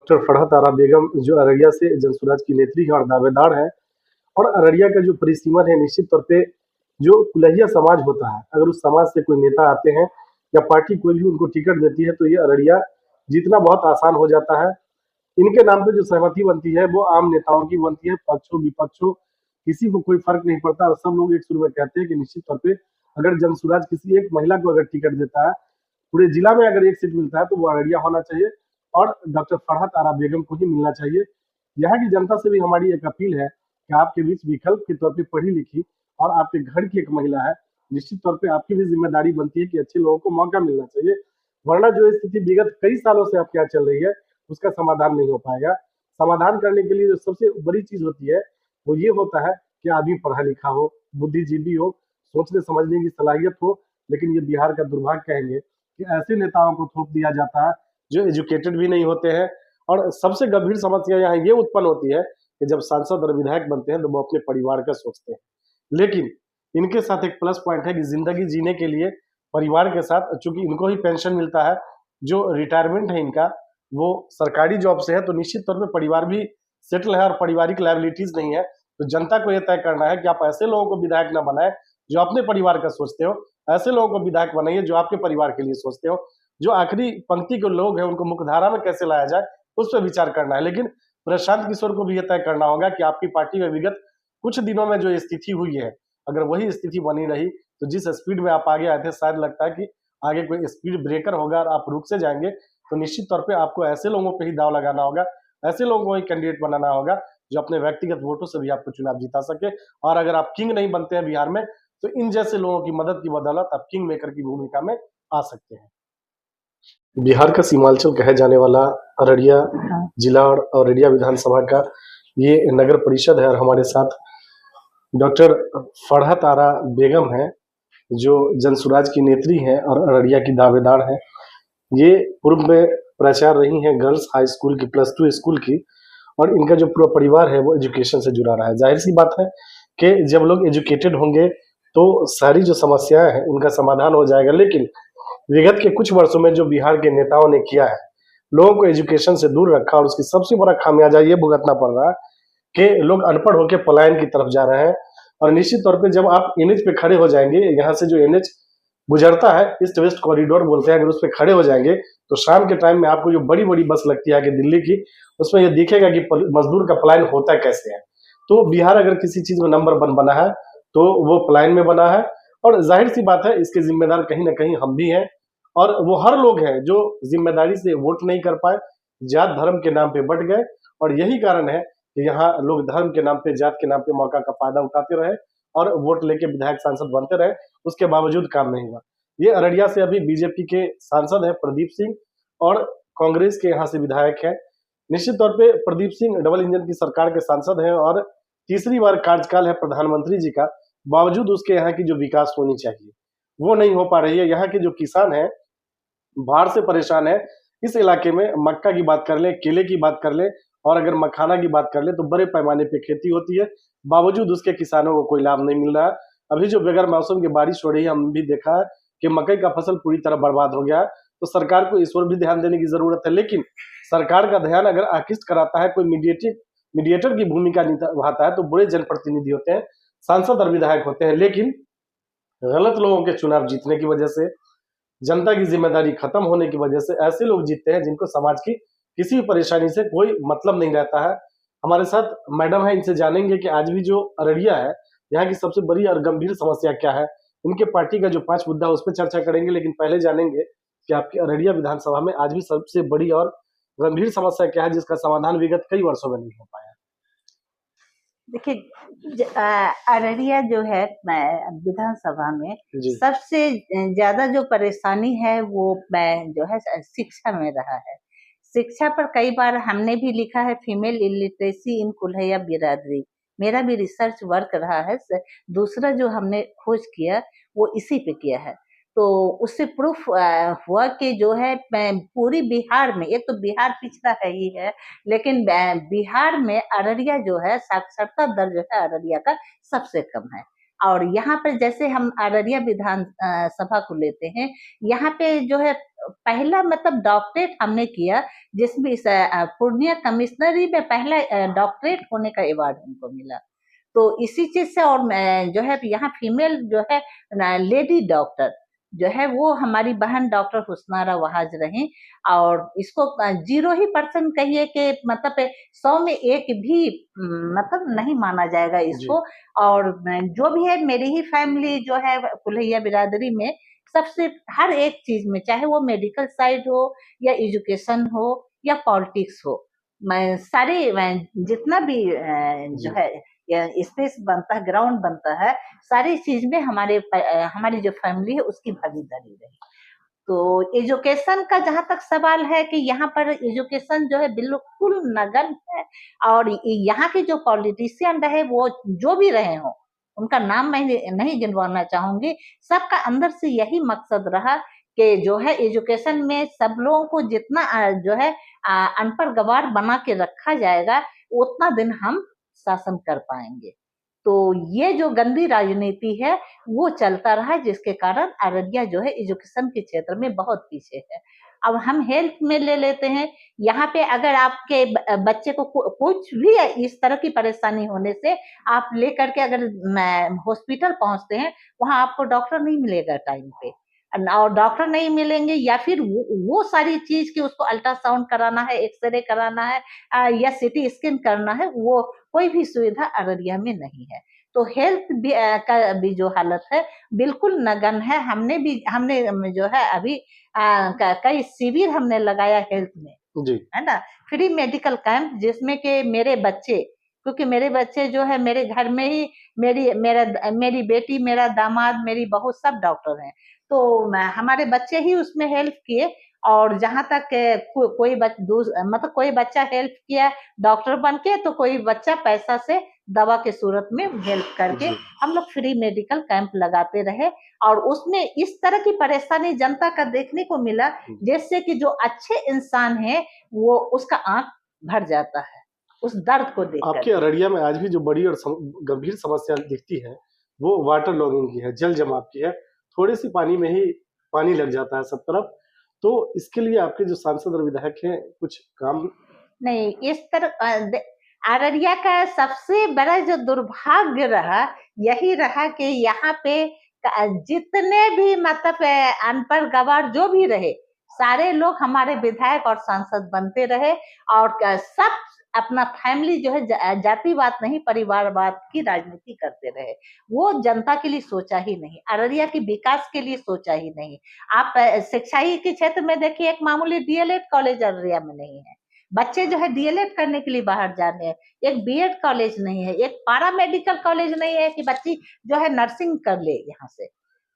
Doctor Farhat आरा बेगम जो अररिया से जनसुराज की नेत्री है और दावेदार है। और अररिया का जो परिसीमन है, निश्चित तौर पे जो कुलहिया समाज होता है, अगर उस समाज से कोई नेता आते हैं या पार्टी कोई भी उनको टिकट देती है तो ये अररिया जीतना बहुत आसान हो जाता है। इनके नाम पे जो सहमति बनती है वो आम नेताओं की बनती है, पक्षों विपक्षों किसी को कोई फर्क नहीं पड़ता और सब लोग एक सुर में कहते हैं कि निश्चित तौर पे अगर जनसुराज किसी एक महिला को अगर टिकट देता है, पूरे जिला में अगर एक सीट मिलता है तो वो अररिया होना चाहिए और डॉक्टर फरहत आरा बेगम को ही मिलना चाहिए। यहाँ की जनता से भी हमारी एक अपील है कि आपके बीच विकल्प के तौर पे पढ़ी लिखी और आपके घर की एक महिला है, निश्चित तौर पे आपकी भी जिम्मेदारी बनती है कि अच्छे लोगों को मौका मिलना चाहिए। वरना जो स्थिति विगत कई सालों से आपके यहाँ चल रही है उसका समाधान नहीं हो पाएगा। समाधान करने के लिए जो सबसे बड़ी चीज होती है वो ये होता है कि आदमी पढ़ा लिखा हो, बुद्धिजीवी हो, सोचने समझने की सलाहियत हो। लेकिन ये बिहार का दुर्भाग्य कहेंगे कि ऐसे नेताओं को थोप दिया जाता है जो एजुकेटेड भी नहीं होते हैं। और सबसे गंभीर समस्या यहाँ ये उत्पन्न होती है कि जब सांसद और विधायक बनते हैं तो वो अपने परिवार का सोचते हैं, लेकिन इनके साथ एक प्लस पॉइंट है कि जिंदगी जीने के लिए परिवार के साथ, चूंकि इनको ही पेंशन मिलता है, जो रिटायरमेंट है इनका वो सरकारी जॉब से है, तो निश्चित तौर पे परिवार भी सेटल है और पारिवारिक लायबिलिटीज नहीं है। तो जनता को यह तय करना है कि आप ऐसे लोगों को विधायक न बनाए जो अपने परिवार का सोचते हो, ऐसे लोगों को विधायक बनाइए जो आपके परिवार के लिए सोचते हो। जो आखिरी पंक्ति के लोग हैं उनको मुख्यधारा में कैसे लाया जाए उस पर विचार करना है। लेकिन प्रशांत किशोर को भी यह तय करना होगा कि आपकी पार्टी में विगत कुछ दिनों में जो स्थिति हुई है, अगर वही स्थिति बनी रही तो जिस स्पीड में आप आगे आए थे, शायद लगता है कि आगे कोई स्पीड ब्रेकर होगा और आप रुक से जाएंगे। तो निश्चित तौर पे आपको ऐसे लोगों पे ही दाव लगाना होगा, ऐसे लोगों को ही कैंडिडेट बनाना होगा जो अपने व्यक्तिगत वोटों से भी आपको चुनाव जिता सके। और अगर आप किंग नहीं बनते हैं बिहार में तो इन जैसे लोगों की मदद की बदौलत आप किंग मेकर की भूमिका में आ सकते हैं। बिहार का सीमांचल कहे जाने वाला अररिया जिला और अररिया विधानसभा का ये नगर परिषद है और हमारे साथ डॉक्टर फरहत आरा बेगम है जो जनसुराज की नेत्री हैं और अररिया की दावेदार हैं। ये पूर्व में प्राचार्य रही हैं गर्ल्स हाई स्कूल की, +2 स्कूल की, और इनका जो पूरा परिवार है वो एजुकेशन से जुड़ा रहा है। जाहिर सी बात है कि जब लोग एजुकेटेड होंगे तो सारी जो समस्याएं हैं उनका समाधान हो जाएगा। लेकिन विगत के कुछ वर्षों में जो बिहार के नेताओं ने किया है, लोगों को एजुकेशन से दूर रखा, और उसकी सबसे बड़ा खामियाजा ये भुगतना पड़ रहा है कि लोग अनपढ़ होकर पलायन की तरफ जा रहे हैं। और निश्चित तौर पे जब आप एनएच पे खड़े हो जाएंगे, यहाँ से जो एनएच गुजरता है ईस्ट वेस्ट कॉरिडोर बोलते हैं, अगर उस पर खड़े हो जाएंगे तो शाम के टाइम में आपको जो बड़ी बड़ी बस लगती है आगे दिल्ली की, उसमें ये दिखेगा कि मजदूर का पलायन होता कैसे है। तो बिहार अगर किसी चीज में नंबर 1 बना है तो वो पलायन में बना है। और जाहिर सी बात है इसके जिम्मेदार कहीं ना कहीं हम भी हैं, और वो हर लोग हैं जो जिम्मेदारी से वोट नहीं कर पाए, जात धर्म के नाम पे बट गए। और यही कारण है कि यहाँ लोग धर्म के नाम पे, जात के नाम पे मौका का फायदा उठाते रहे और वोट लेके विधायक सांसद बनते रहे, उसके बावजूद काम नहीं हुआ। ये अररिया से अभी बीजेपी के सांसद हैं प्रदीप सिंह, और कांग्रेस के यहाँ से विधायक हैं। निश्चित तौर पे प्रदीप सिंह डबल इंजन की सरकार के सांसद हैं और तीसरी बार कार्यकाल है प्रधानमंत्री जी का, बावजूद उसके यहाँ की जो विकास होनी चाहिए वो नहीं हो पा रही है। यहाँ के जो किसान हैं बाढ़ से परेशान है। इस इलाके में मक्का की बात कर ले, केले की बात कर ले, और अगर मखाना की बात कर ले तो बड़े पैमाने पे खेती होती है, बावजूद उसके किसानों को कोई लाभ नहीं मिल रहा है। अभी जो बगैर मौसम की बारिश हो रही है, हम भी देखा है कि मकई का फसल पूरी तरह बर्बाद हो गया है। तो सरकार को इस ओर भी ध्यान देने की जरूरत है। लेकिन सरकार का ध्यान अगर आकृष्ट कराता है, कोई मीडिएटर की भूमिका निभाता है, तो बुरे जनप्रतिनिधि होते हैं, सांसद और विधायक होते हैं। लेकिन गलत लोगों के चुनाव जीतने की वजह से, जनता की जिम्मेदारी खत्म होने की वजह से ऐसे लोग जीतते हैं जिनको समाज की किसी भी परेशानी से कोई मतलब नहीं रहता है। हमारे साथ मैडम है, इनसे जानेंगे कि आज भी जो अररिया है यहाँ की सबसे बड़ी और गंभीर समस्या क्या है। इनके पार्टी का जो 5 मुद्दा उस पर चर्चा करेंगे, लेकिन पहले जानेंगे कि आपकी अररिया विधानसभा में आज भी सबसे बड़ी और गंभीर समस्या क्या है जिसका समाधान विगत कई वर्षों में नहीं हो पाया। देखिए, अररिया जो है विधानसभा में सबसे ज्यादा जो परेशानी है वो जो है शिक्षा में रहा है। शिक्षा पर कई बार हमने भी लिखा है, फीमेल इलिटरेसी इन कुल्हैया बिरादरी, मेरा भी रिसर्च वर्क रहा है। दूसरा जो हमने खोज किया वो इसी पे किया है, तो उससे प्रूफ हुआ कि जो है पूरी बिहार में, एक तो बिहार पिछड़ा है ही है, लेकिन बिहार में अररिया जो है साक्षरता दर जो है अररिया का सबसे कम है। और यहाँ पर जैसे हम अररिया विधान सभा को लेते हैं, यहाँ पे जो है पहला मतलब डॉक्टरेट हमने किया, जिसमें पूर्णिया कमिश्नरी में पहला डॉक्टरेट होने का अवार्ड हमको मिला। तो इसी चीज से, और जो है यहाँ फीमेल जो है लेडी डॉक्टर जो है वो हमारी बहन डॉक्टर हुस्नारा वहाज रही, और इसको 0% कहिए कि मतलब 100 में एक भी मतलब नहीं माना जाएगा इसको। और जो भी है मेरी ही फैमिली जो है कुल्हैया बिरादरी में सबसे हर एक चीज में, चाहे वो मेडिकल साइड हो या एजुकेशन हो या पॉलिटिक्स हो, मैं सारे जितना भी जो है स्पेस बनता है, ग्राउंड बनता है, सारी चीज में हमारी जो फैमिली है उसकी भागीदारी रही। तो एजुकेशन का जहां तक सवाल है कि यहाँ पर एजुकेशन जो है बिल्कुल नगन है, और यहाँ के जो पॉलिटिशियन रहे वो जो भी रहे हो, उनका नाम मैं नहीं गिनवाना चाहूंगी, सबका अंदर से यही मकसद रहा कि जो है एजुकेशन में सब लोगों को जितना जो है अनपढ़ गवार बना के रखा जाएगा, उतना दिन हम शासन कर पाएंगे। तो ये जो गंदी राजनीति है वो चलता रहा, जिसके कारण अररिया जो है एजुकेशन के क्षेत्र में बहुत पीछे है। अब हम हेल्थ में ले लेते हैं, यहाँ पे अगर आपके बच्चे को कुछ भी इस तरह की परेशानी होने से आप लेकर के अगर हॉस्पिटल पहुंचते हैं, वहां आपको डॉक्टर नहीं मिलेगा टाइम पे, और डॉक्टर नहीं मिलेंगे, या फिर वो सारी चीज की उसको अल्ट्रासाउंड कराना है, एक्सरे कराना है या सिटी स्कैन करना है, वो कोई भी सुविधा अररिया में नहीं है। तो हेल्थ भी का भी जो हालत है बिल्कुल नगन है। हमने जो है अभी कई शिविर हमने लगाया हेल्थ में, है ना, फ्री मेडिकल कैंप, जिसमें कि मेरे बच्चे, क्योंकि मेरे बच्चे जो है मेरे घर में ही मेरी बेटी, मेरा दामाद, मेरी बहू सब डॉक्टर हैं, तो हमारे बच्चे ही उसमें हेल्प किए। और जहां तक मतलब कोई बच्चा हेल्प किया डॉक्टर बन के, तो कोई बच्चा पैसा से दवा के सूरत में हेल्प करके हम लोग फ्री मेडिकल कैंप लगाते रहे। और उसमें इस तरह की परेशानी जनता का देखने को मिला, जिससे कि जो अच्छे इंसान है वो उसका आंख भर जाता है उस दर्द को देख। आपके अररिया में आज भी जो बड़ी और गंभीर समस्या दिखती है वो वाटर लॉगिंग की है, जल जमाव की है। थोड़ी सी पानी में ही पानी लग जाता है सब तरफ। तो इसके लिए आपके जो सांसद और विधायक हैं कुछ काम नहीं, इस तरह अररिया का सबसे बड़ा जो दुर्भाग्य रहा यही रहा कि यहाँ पे जितने भी मतलब अनपढ़ गवार जो भी रहे, सारे लोग हमारे विधायक और सांसद बनते रहे, और सब अपना फैमिली जो है जातिवाद नहीं परिवारवाद की राजनीति करते रहे। वो जनता के लिए सोचा ही नहीं, अररिया के विकास के लिए सोचा ही नहीं। आप शिक्षा ही के क्षेत्र में देखिए, एक मामूली डीएलएड कॉलेज अररिया में नहीं है, बच्चे जो है डीएलएड करने के लिए बाहर जा रहे हैं, एक बीएड कॉलेज नहीं है, एक पारा मेडिकल कॉलेज नहीं है कि बच्ची जो है नर्सिंग कर ले यहाँ से।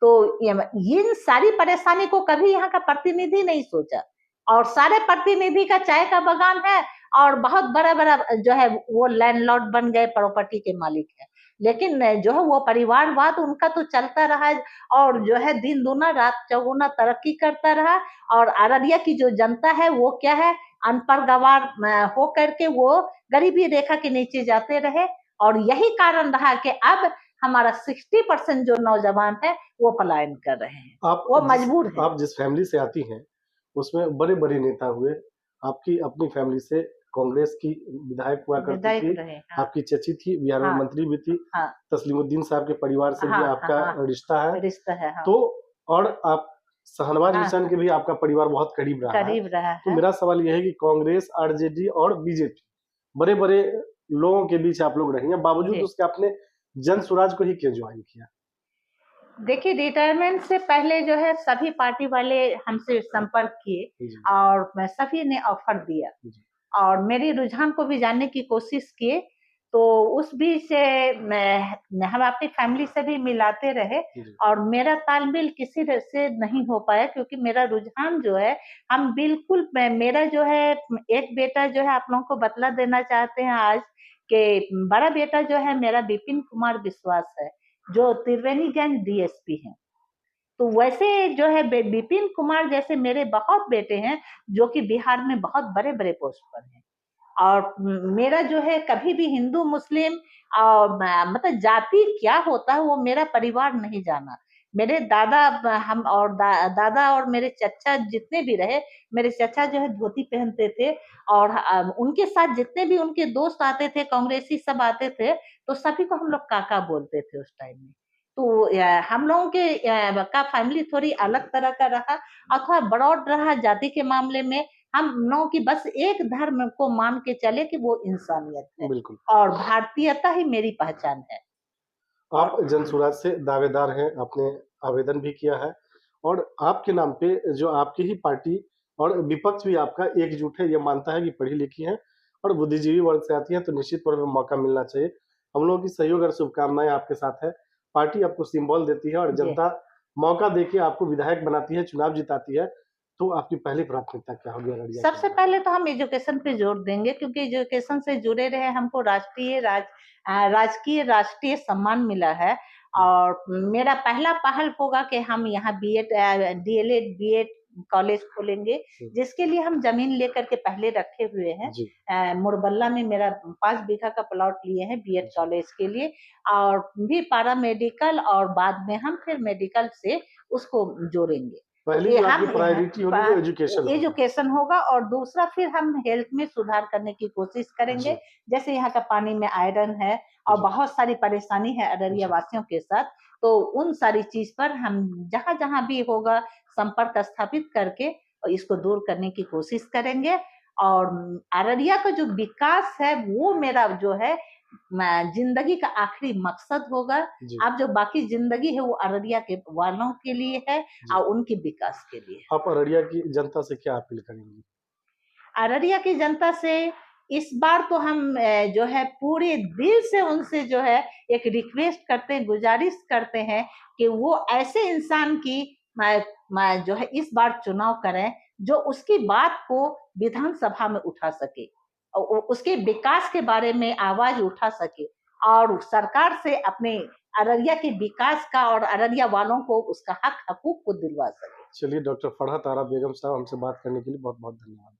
तो इन सारी परेशानी को कभी यहाँ का प्रतिनिधि नहीं सोचा, और सारे प्रतिनिधि का चाय का बगान है, और बहुत बड़ा बड़ा जो है वो लैंडलॉर्ड बन गए, प्रॉपर्टी के मालिक है, लेकिन जो है वो परिवारवाद उनका तो चलता रहा, और जो है दिन दूना रात चौगुना तरक्की करता रहा। और अररिया की जो जनता है वो क्या है, अनपढ़ गवार हो करके वो गरीबी रेखा के नीचे जाते रहे, और यही कारण रहा कि अब हमारा 60% जो नौजवान है वो पलायन कर रहे हैं, वो मजबूर है। आप जिस फैमिली से आती हैं उसमें बड़े बड़े नेता हुए, आपकी अपनी फैमिली से कांग्रेस की विधायक हुआ करती थी, हाँ। आपकी चची थी, बिहार में मंत्री भी थी, हाँ। तस्लीमुद्दीन साहब के परिवार से भी आपका रिश्ता है, हाँ। तो और आप शहनवाज हुसैन के भी आपका परिवार बहुत करीब रहा है। तो मेरा सवाल यह है कि कांग्रेस, आरजेडी और बीजेपी बड़े बड़े लोगों के बीच आप लोग रही हैं, बावजूद उसके आपने जन स्वराज को ही क्यों ज्वाइन किया? देखिए, रिटायरमेंट से पहले जो है सभी पार्टी वाले हमसे संपर्क किए, और सभी ने ऑफर दिया, और मेरी रुझान को भी जानने की कोशिश किए। तो उस बीच से हम अपनी फैमिली से भी मिलाते रहे, और मेरा तालमेल किसी से नहीं हो पाया, क्योंकि मेरा रुझान जो है, हम बिल्कुल मेरा जो है एक बेटा जो है, आप लोगों को बतला देना चाहते हैं आज कि बड़ा बेटा जो है मेरा विपिन कुमार विश्वास है, जो त्रिवेणीगंज डीएसपी है। तो वैसे जो है विपिन कुमार जैसे मेरे बहुत बेटे हैं जो कि बिहार में बहुत बड़े बड़े पोस्ट पर हैं। और मेरा जो है कभी भी हिंदू मुस्लिम मतलब जाति क्या होता है वो मेरा परिवार नहीं जाना। मेरे दादा हम और दादा और मेरे चचा जितने भी रहे, मेरे चचा जो है धोती पहनते थे और उनके साथ जितने भी उनके दोस्त आते थे, कांग्रेसी सब आते थे, तो सभी को हम लोग काका बोलते थे उस टाइम में। तो हम लोगों के का फैमिली थोड़ी अलग तरह का रहा और थोड़ा ब्रॉड रहा जाति के मामले में। हम लोगों की बस एक धर्म को मान के चले कि वो इंसानियत है बिल्कुल। और भारतीयता ही मेरी पहचान है। आप जनसुराज से दावेदार हैं, आपने आवेदन भी किया है और आपके नाम पे जो आपकी ही पार्टी और विपक्ष भी आपका एकजुट है, ये मानता है कि पढ़ी-लिखी हैं और बुद्धिजीवी वर्ग से आती हैं, तो निश्चित तौर पे मौका मिलना चाहिए। हम लोगों की सहयोग और शुभकामनाएँ आपके साथ है। पार्टी आपको सिम्बल देती है और जी। जनता मौका देके आपको विधायक बनाती है, चुनाव जिताती है, तो आपकी पहली प्राथमिकता क्या होगी अररिया के सबसे लिए? पहले तो हम एजुकेशन पे जोर देंगे क्योंकि एजुकेशन से जुड़े रहे हमको राजकीय राष्ट्रीय सम्मान मिला है हुँ, और मेरा पहला पहल होगा कि हम यहाँ बीएड डीएलएड बीएड कॉलेज खोलेंगे हुँ, जिसके लिए हम जमीन लेकर के पहले रखे हुए हैं। जी, मुरबल्ला में मेरा 5 बीघा का प्लॉट लिए हैं बीएड जी। कॉलेज के लिए और भी पारा मेडिकल और बाद में हम फिर मेडिकल से उसको जोड़ेंगे। तो पहली ये जो आपकी हम प्रायोरिटी होगी वो एजुकेशन होगी। एजुकेशन होगा और दूसरा फिर हम हेल्थ में सुधार करने की कोशिश करेंगे। जी, जैसे यहाँ का पानी में आयरन है और जी, बहुत सारी परेशानी है अररिया जी। वासियों के साथ, तो उन सारी चीज़ पर हम जहाँ-जहाँ भी होगा संपर्क स्थापित करके और इसको दूर करने की कोशिश करेंगे और अररिया का जो विकास है वो मेरा जो है ज़िंदगी का आखिरी मकसद होगा। जी, अब जो बाकी ज़िंदगी है वो अररिया के वालों के लिए है जी। और उनके विकास के लिए। आप अररिया की जनता से क्या अपील करेंगी? अररिया की जनता से इस बार तो हम जो है पूरे दिल से उनसे जो है एक रिक्वेस्ट करते हैं, गुजारिश करते हैं कि वो ऐसे इंसान की जो है इस बार चुनाव करें जो उसकी बात को विधानसभा में उठा सके और उसके विकास के बारे में आवाज उठा सके और सरकार से अपने अररिया के विकास का और अररिया वालों को उसका हक हकूक को दिलवा सके। चलिए डॉक्टर फरहत आरा बेगम साहब हमसे बात करने के लिए बहुत-बहुत धन्यवाद।